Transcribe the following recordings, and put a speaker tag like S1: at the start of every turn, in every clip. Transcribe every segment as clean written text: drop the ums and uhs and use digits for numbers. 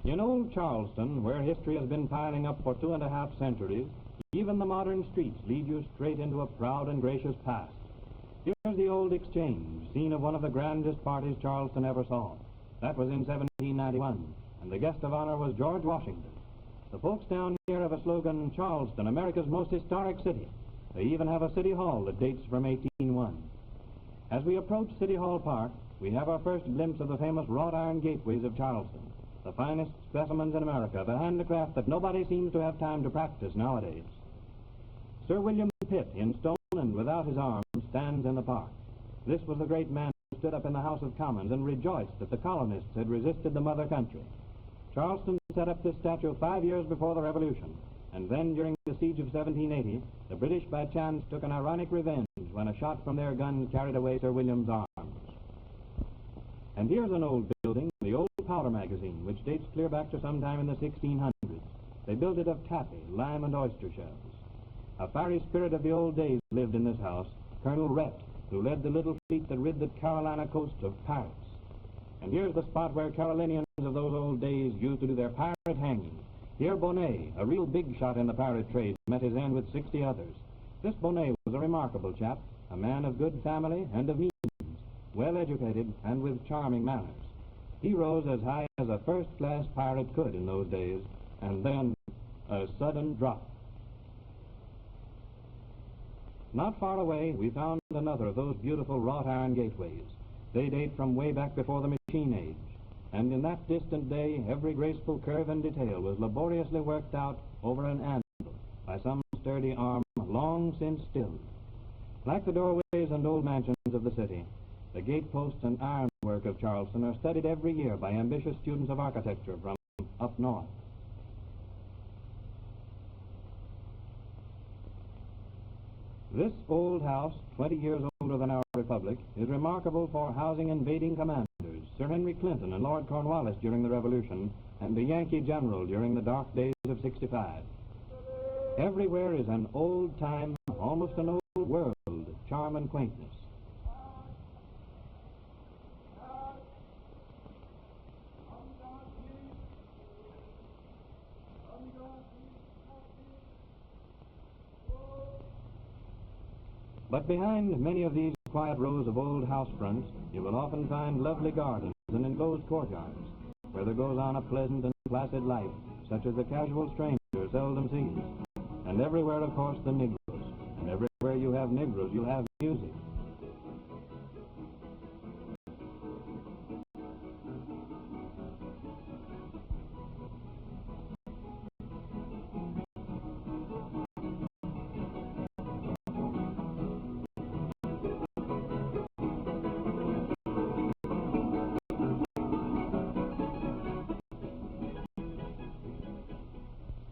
S1: In old Charleston, where history has been piling up for 2.5 centuries, even the modern streets lead you straight into a proud and gracious past. Here's the old Exchange, scene of one of the grandest parties Charleston ever saw. That was in 1791, and the guest of honor was George Washington. The folks down here have a slogan, Charleston, America's most historic city. They even have a city hall that dates from 1801. As we approach City Hall Park, we have our first glimpse of the famous wrought iron gateways of Charleston, the finest specimens in America, the handicraft that nobody seems to have time to practice nowadays. Sir William Pitt, in stone and without his arms, stands in the park. This was the great man who stood up in the House of Commons and rejoiced that the colonists had resisted the mother country. Charleston set up this statue 5 years before the Revolution, and then during the siege of 1780, the British by chance took an ironic revenge when a shot from their guns carried away Sir William's arms. And here's an old building, the old powder magazine, which dates clear back to sometime in the 1600s. They built it of taffy, lime, and oyster shells. A fiery spirit of the old days lived in this house, Colonel Rhett, who led the little fleet that rid the Carolina coast of pirates. And here's the spot where Carolinians of those old days used to do their pirate hanging. Here Bonnet, a real big shot in the pirate trade, met his end with 60 others. This Bonnet was a remarkable chap, a man of good family and of means, well educated and with charming manners. He rose as high as a first-class pirate could in those days, and then a sudden drop. Not far away, we found another of those beautiful wrought iron gateways. They date from way back before the machine age, and in that distant day, every graceful curve and detail was laboriously worked out over an anvil by some sturdy arm long since stilled. Like the doorways and old mansions of the city, the gateposts and ironwork of Charleston are studied every year by ambitious students of architecture from up north. This old house, 20 years older than our republic, is remarkable for housing invading commanders, Sir Henry Clinton and Lord Cornwallis during the Revolution, and the Yankee general during the dark days of '65. Everywhere is an old time, almost an old world, charm and quaintness. But behind many of these quiet rows of old house fronts, you will often find lovely gardens and enclosed courtyards, where there goes on a pleasant and placid life, such as the casual stranger seldom sees. And everywhere, of course, the Negroes. And everywhere you have Negroes, you have music.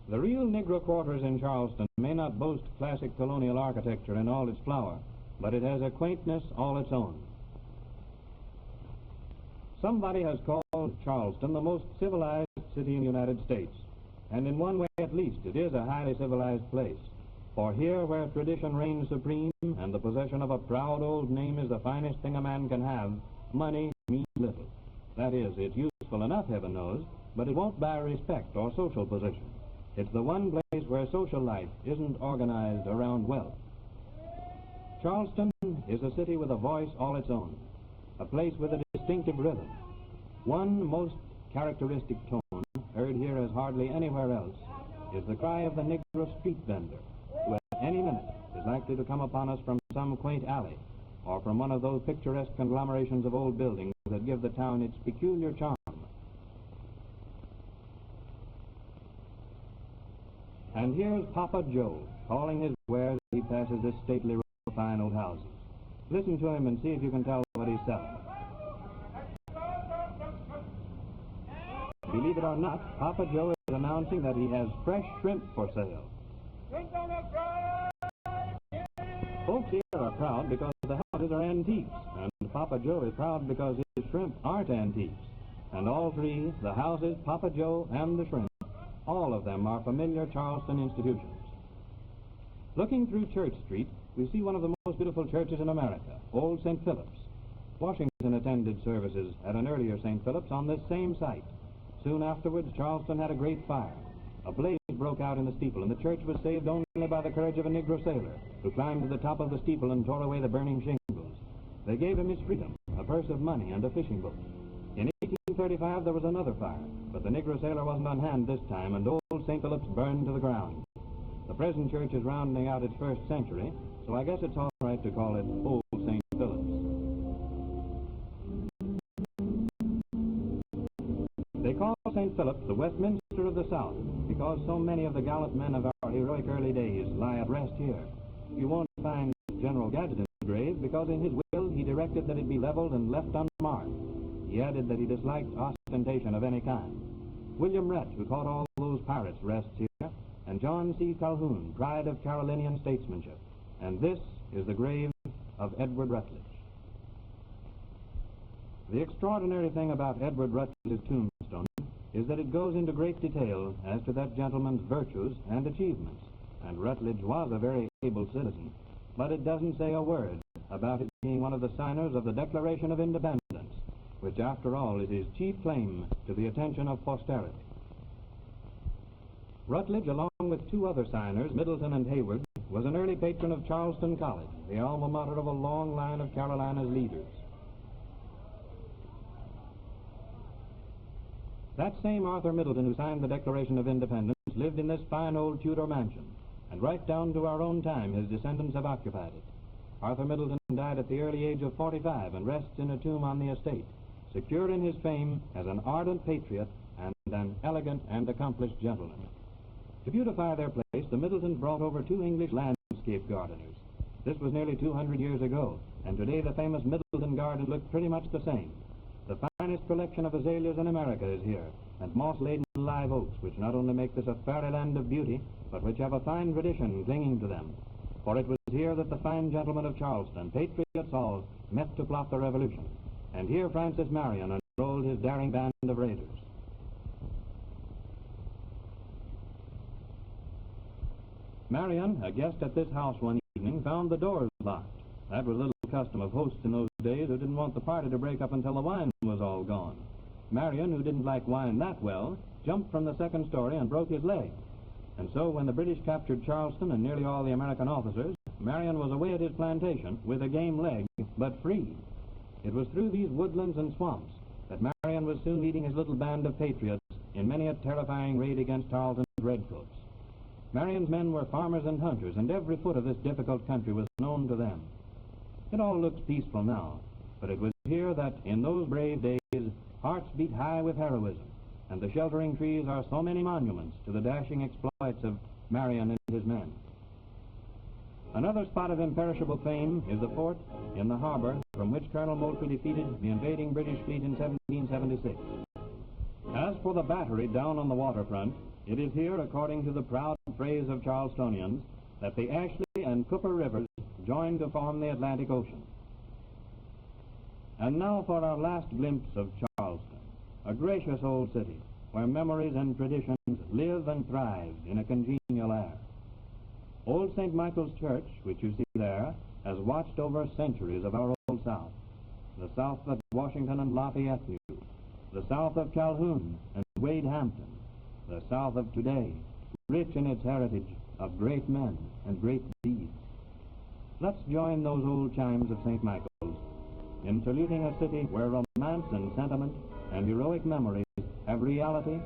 S1: The real Negro quarters in Charleston may not boast classic colonial architecture in all its flower, but it has a quaintness all its own. Somebody has called Charleston the most civilized city in the United States, and in one way at least it is a highly civilized place. For here, where tradition reigns supreme and the possession of a proud old name is the finest thing a man can have, money means little. That is, it's useful enough, heaven knows, but it won't buy respect or social position. It's the one place where social life isn't organized around wealth. Charleston is a city with a voice all its own, a place with a distinctive rhythm. One most characteristic tone, heard here as hardly anywhere else, is the cry of the Negro street vendor, who at any minute is likely to come upon us from some quaint alley, or from one of those picturesque conglomerations of old buildings that give the town its peculiar charm. And here's Papa Joe, calling his wares as he passes this stately row of fine old houses. Listen to him and see if you can tell what he's selling. Believe it or not, Papa Joe is announcing that he has fresh shrimp for sale. Folks here are proud because the houses are antiques, and Papa Joe is proud because his shrimp aren't antiques. And all three, the houses, Papa Joe, and the shrimp, all of them are familiar Charleston institutions. Looking through Church Street, we see one of the most beautiful churches in America, Old St. Philip's. Washington attended services at an earlier St. Philip's on this same site. Soon afterwards, Charleston had a great fire. A blaze broke out in the steeple, and the church was saved only by the courage of a Negro sailor, who climbed to the top of the steeple and tore away the burning shingles. They gave him his freedom, a purse of money and a fishing boat. In 1835, there was another fire, but the Negro sailor wasn't on hand this time, and old St. Philip's burned to the ground. The present church is rounding out its first century, so I guess it's all right to call it Old St. Philip's. They call St. Philip the Westminster of the South because so many of the gallant men of our heroic early days lie at rest here. You won't find General Gadsden's grave because in his will he directed that it be leveled and left unmarked. He added that he disliked ostentation of any kind. William Rhett, who caught all those pirates, rests here, and John C. Calhoun, pride of Carolinian statesmanship. And this is the grave of Edward Rutledge. The extraordinary thing about Edward Rutledge's tombstone is that it goes into great detail as to that gentleman's virtues and achievements, and Rutledge was a very able citizen, but it doesn't say a word about his being one of the signers of the Declaration of Independence, which after all is his chief claim to the attention of posterity. Rutledge, along with two other signers, Middleton and Hayward, was an early patron of Charleston College, the alma mater of a long line of Carolina's leaders. That same Arthur Middleton who signed the Declaration of Independence lived in this fine old Tudor mansion, and right down to our own time his descendants have occupied it. Arthur Middleton died at the early age of 45 and rests in a tomb on the estate, secure in his fame as an ardent patriot and an elegant and accomplished gentleman. To beautify their place, the Middletons brought over two English landscape gardeners. This was nearly 200 years ago, and today the famous Middleton garden looks pretty much the same. The finest collection of azaleas in America is here, and moss-laden live oaks, which not only make this a fairyland of beauty, but which have a fine tradition clinging to them. For it was here that the fine gentlemen of Charleston, patriots all, met to plot the Revolution, and here Francis Marion enrolled his daring band of raiders. Marion, a guest at this house one evening, found the doors locked. That was a little custom of hosts in those days who didn't want the party to break up until the wine was all gone. Marion, who didn't like wine that well, jumped from the second story and broke his leg. And so when the British captured Charleston and nearly all the American officers, Marion was away at his plantation with a game leg, but free. It was through these woodlands and swamps that Marion was soon leading his little band of patriots in many a terrifying raid against Tarleton's redcoats. Marion's men were farmers and hunters, and every foot of this difficult country was known to them. It all looks peaceful now, but it was here that, in those brave days, hearts beat high with heroism, and the sheltering trees are so many monuments to the dashing exploits of Marion and his men. Another spot of imperishable fame is the fort in the harbor from which Colonel Moultrie defeated the invading British fleet in 1776. As for the battery down on the waterfront, it is here, according to the proud phrase of Charlestonians, that the Ashley and Cooper rivers join to form the Atlantic Ocean. And now for our last glimpse of Charleston, a gracious old city where memories and traditions live and thrive in a congenial air. Old St. Michael's Church, which you see there, has watched over centuries of our old South, the South that Washington and Lafayette knew, the South of Calhoun and Wade Hampton, the South of today, rich in its heritage of great men and great deeds. Let's join those old chimes of St. Michael's in saluting a city where romance and sentiment and heroic memories have reality